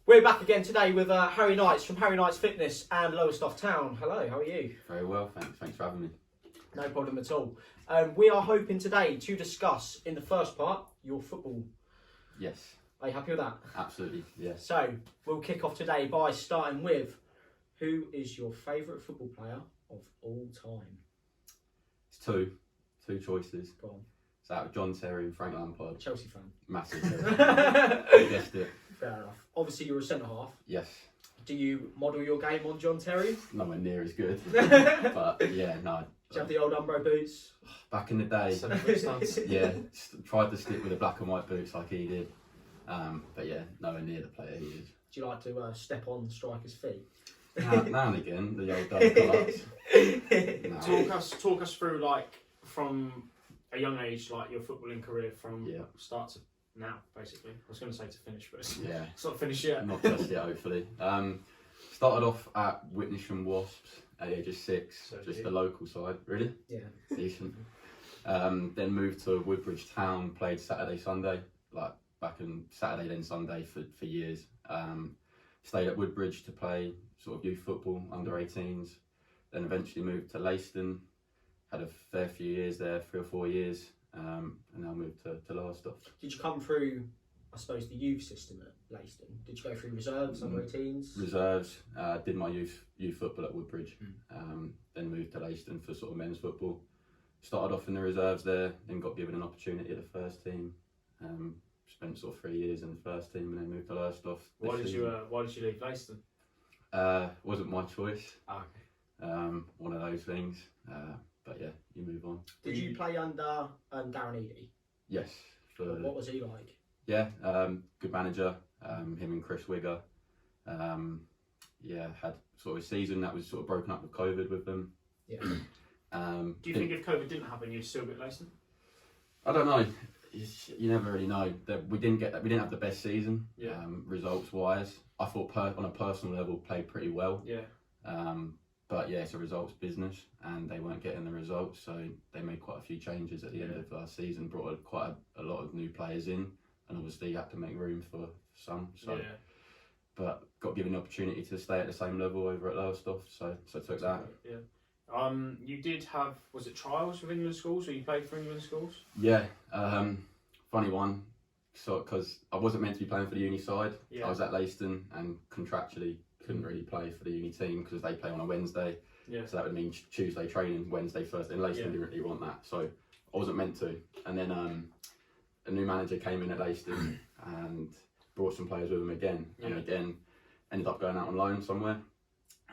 We're back again today with Harry Knights from Harry Knights Fitness and Lowestoft Town. Hello, how are you? Very well, thanks for having me. No problem at all. We are hoping today to discuss, in the first part, your football. Yes. Are you happy with that? Absolutely, yes. So, we'll kick off today by starting with, who is your favourite football player of all time? It's two choices. Go on. It's out of John Terry and Frank Lampard. Chelsea fan. Massive. You guessed it. Fair enough. Obviously, you're a centre-half. Yes. Do you model your game on John Terry? Nowhere near as good. But yeah, no. Do you have the old Umbro boots? Back in the day, yeah, tried to stick with the black and white boots like he did. But yeah, nowhere near the player he is. Do you like to step on the striker's feet? Now and again, the old double cuts. Talk us through, like, from a young age, like your footballing career from start to now, basically. I was going to say to finish, but it's not finished yet. Not just yet, hopefully. Started off at Witnesham Wasps at the age of 6, just the local side, really. Yeah. Decent. Then moved to Woodbridge Town, played Saturday, Sunday, like back in Saturday then Sunday for years. Stayed at Woodbridge to play sort of youth football, under 18s. Then eventually moved to Leicester. Had a fair few years there, 3 or 4 years, and now moved to Lowestoft. Did you come through, I suppose, the youth system at Leicester? Did you go through reserves, under 18s? Reserves. Did my youth football at Woodbridge. Then moved to Leicester for sort of men's football. Started off in the reserves there, then got given an opportunity at the first team. Spent sort of 3 years in the first team, and then moved to Lowestoft. Why did you leave Leicester? Wasn't my choice. Okay. One of those things. But yeah, you move on. Did you play under Darren Eadie? Yes. What was he like? Yeah, good manager. Him and Chris Wigger. Had sort of a season that was sort of broken up with COVID with them. Yeah. Do you think if COVID didn't happen, you'd still be at Leicester? I don't know. You never really know. We didn't have the best season. Results wise, I thought on a personal level played pretty well. Yeah. But yeah, it's a results business, and they weren't getting the results, so they made quite a few changes at the end of last season. Brought quite a lot of new players in, and obviously had to make room for some. So, but got given the opportunity to stay at the same level over at Lowestoft, so took that. Yeah. You did have, was it trials with England schools, or you played for England schools? Yeah. Funny one. So because I wasn't meant to be playing for the uni side, I was at Leicester and contractually couldn't really play for the uni team because they play on a Wednesday. Yeah. So that would mean Tuesday training, Wednesday first. And Leicester didn't really want that, so I wasn't meant to. And then a new manager came in at Leicester and brought some players with him again. And again, ended up going out on loan somewhere.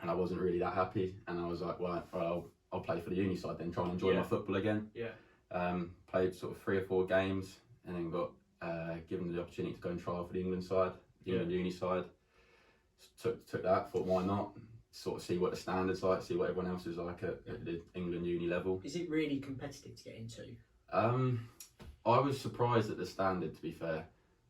And I wasn't really that happy. And I was like, well, I'll play for the uni side then, try and enjoy my football again. Yeah. Played sort of 3 or 4 games, and then got given the opportunity to go and trial for the England side, the England uni side. Took that, thought why not, sort of see what the standards like, see what everyone else is like at the England uni level. Is it really competitive to get into? I was surprised at the standard, to be fair.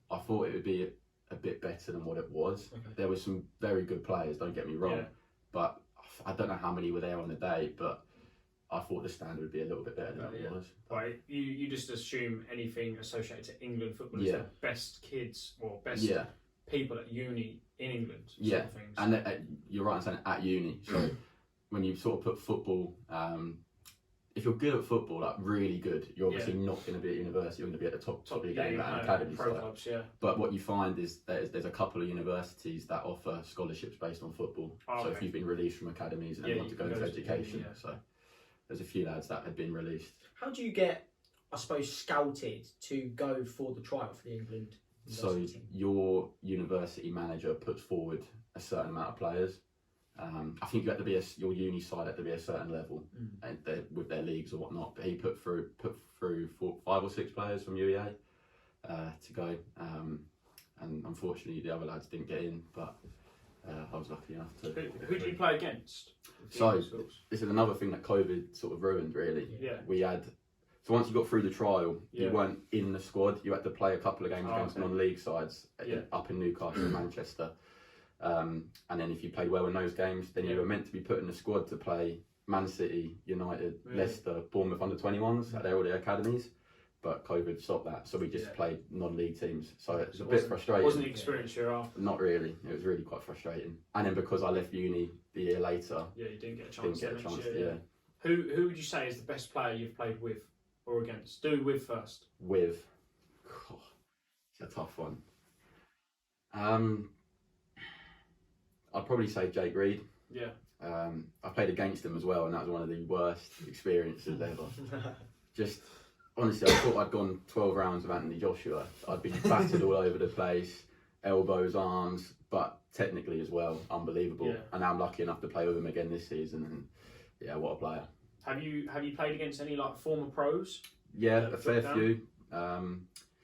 I thought it would be a bit better than what it was. Okay. There were some very good players, don't get me wrong, but I don't know how many were there on the day, but I thought the standard would be a little bit better than it was. Right, you just assume anything associated to England football is the best kids or best people at uni in England. Sort of things. And you're right in saying at uni. So when you sort of put football, if you're good at football, like really good, you're obviously not going to be at university. You're going to be at the top of your game at an academy. Pro clubs, But what you find is there's a couple of universities that offer scholarships based on football. So if you've been released from academies and want to go into education, so there's a few lads that had been released. How do you get, I suppose, scouted to go for the trial for the England? So your university manager puts forward a certain amount of players. I think you have to be your uni side had to be a certain level, and with their leagues or whatnot. But he put through 5 or 6 players from UEA to go, and unfortunately the other lads didn't get in. But I was lucky enough to. Who did you play against? So this is another thing that COVID sort of ruined. Really, we had. So once you got through the trial, you weren't in the squad. You had to play a couple of games against non-league sides up in Newcastle and Manchester. And then if you played well in those games, then you were meant to be put in the squad to play Man City, United, Leicester, Bournemouth under 21s at all their academies. but COVID stopped that, so we just played non-league teams. So it's a bit Wasn't frustrating. the experience you're after? Not really. It was really quite frustrating. And then because I left uni the year later, Yeah, you didn't get a chance. Yeah. Who would you say is the best player you've played with or against? Do with first. With, it's a tough one. I'd probably say Jake Reed. Yeah. I played against him as well, and that was one of the worst experiences ever. Just honestly, I thought I'd gone 12 rounds with Anthony Joshua. I'd been battered all over the place, elbows, arms, but technically as well, unbelievable. Yeah. And now I'm lucky enough to play with him again this season, and yeah, what a player. Have you played against any like former pros? Yeah, a fair few.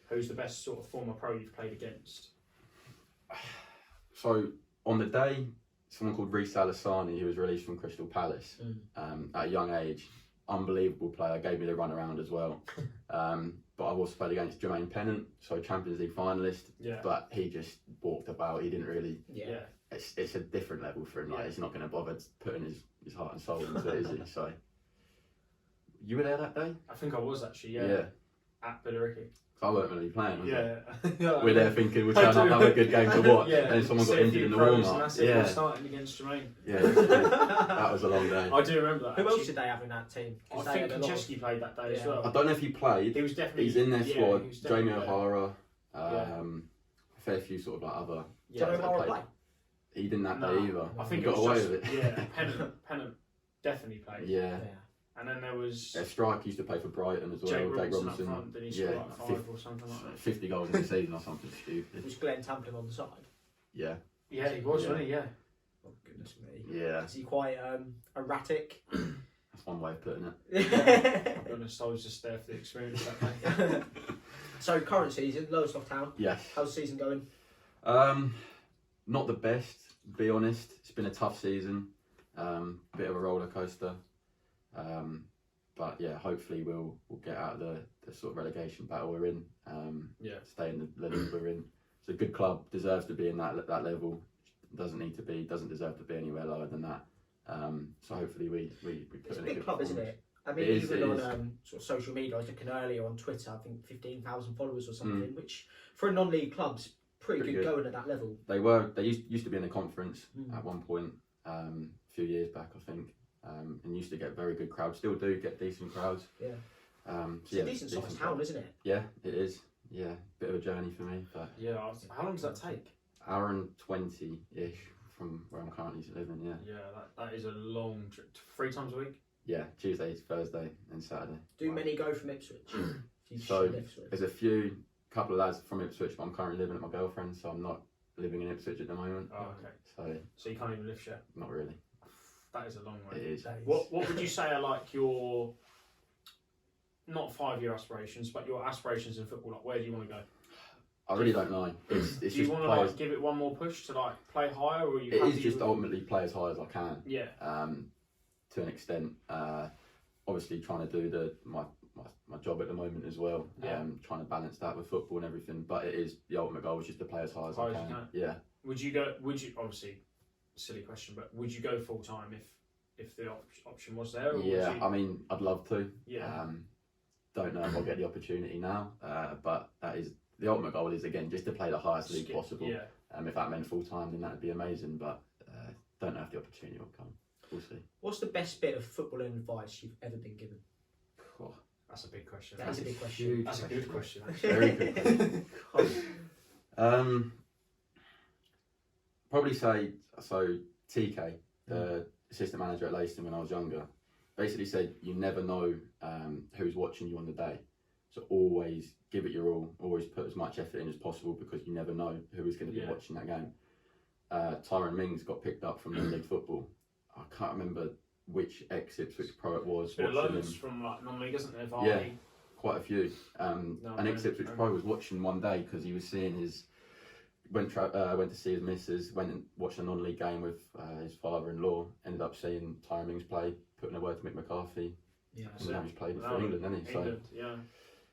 Who's the best sort of former pro you've played against? So on the day, someone called Reise Allassani, who was released from Crystal Palace at a young age, unbelievable player, gave me the run around as well. But I've also played against Jermaine Pennant, so Champions League finalist. Yeah. But he just walked about. He didn't really. Yeah. It's a different level for him. Like he's not going to bother putting his heart and soul into it, is he? So. You were there that day? I think I was actually. Yeah. At Billericay. I weren't really playing. Yeah. We're there thinking we're trying to have a good game to watch, yeah. and then someone got injured in the warm up. Yeah. Starting against Jermaine. Yeah. That was a long day. I do remember that. Who else did they have in that team? I think Konchesky played that day as well. I don't know if he played. He was definitely. He's in their squad. Jamie O'Hara. A fair few sort of like other. Did O'Hara play? He didn't that day either. I think he got away with it. Yeah. Pennant definitely played. Yeah. And then there was... Strike used to play for Brighton as well. Jake Robinson up front, then he scored like 5 or something like that. 50 goals in the season or something stupid. Was Glenn Tamplin on the side? Yeah. Yeah, he was, wasn't he? Yeah. Oh, goodness me. Yeah. Is he quite erratic? That's one way of putting it. I'll be honest, I was just there for the experience that day. So, current season, Lowestoft Town. Yes. How's the season going? Not the best, to be honest. It's been a tough season. Bit of a roller coaster. But yeah, hopefully we'll get out of the sort of relegation battle we're in. Stay in the league we're in. It's a good club, deserves to be in that level. Doesn't deserve to be anywhere lower than that. So hopefully we put it's in a big club, isn't it? I mean, even on sort of social media, I was looking earlier on Twitter, I think 15,000 followers or something, which for a non-league club's pretty good going at that level. They used to be in the conference at one point, a few years back, I think. And used to get very good crowds. Still do get decent crowds. Yeah. It's a decent sized town, isn't it? Yeah, it is. Yeah, bit of a journey for me. But yeah. How long does that take? Hour and 20-ish from where I'm currently living. Yeah. Yeah, that is a long trip. 3 times a week. Yeah, Tuesday, Thursday, and Saturday. Do many go from Ipswich? So there's a couple of lads from Ipswich, but I'm currently living with my girlfriend, so I'm not living in Ipswich at the moment. Oh, okay. So you can't even live share? Not really. That is a long way. It is. What would you say are like your, not 5-year aspirations, but your aspirations in football? Like, where do you want to go? I really don't know. It's do you want to like give it one more push to like play higher, or are you? It is just ultimately play as high as I can. Yeah. To an extent, obviously trying to do my job at the moment as well. Yeah. Trying to balance that with football and everything. But it is the ultimate goal is just to play as high as I can. Yeah. Would you obviously, silly question, but would you go full time if the option was there? Or yeah, I mean, I'd love to. Yeah. Don't know if I'll get the opportunity now, but that is the ultimate goal. Is again just to play the highest league possible. Yeah. If that meant full time, then that'd be amazing. But don't know if the opportunity will come. We'll see. What's the best bit of footballing advice you've ever been given? Oh, that's a big question. That's a big question. That's a good question. Very good question. Probably say so. TK, the assistant manager at Leicester when I was younger, basically said you never know who's watching you on the day. So always give it your all. Always put as much effort in as possible because you never know who is going to be watching that game. Tyrone Mings got picked up from non-league football. I can't remember which ex-Ipswich pro it was. There are loads from like non-league, isn't there? Vardy. Yeah, quite a few. An ex-Ipswich pro was watching one day because he was seeing his. Went to see his missus, went and watched a non-league game with his father-in-law, ended up seeing Tyrone Mings play, putting a word to Mick McCarthy. Yeah, and now he's played for England, hasn't he? England,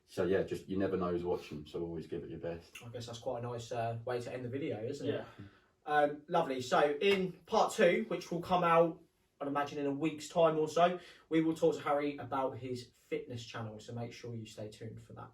So yeah, just you never know who's watching, so always give it your best. I guess that's quite a nice way to end the video, isn't it? Yeah. Lovely. So in part 2, which will come out I'd imagine in a week's time or so, we will talk to Harry about his fitness channel. So make sure you stay tuned for that.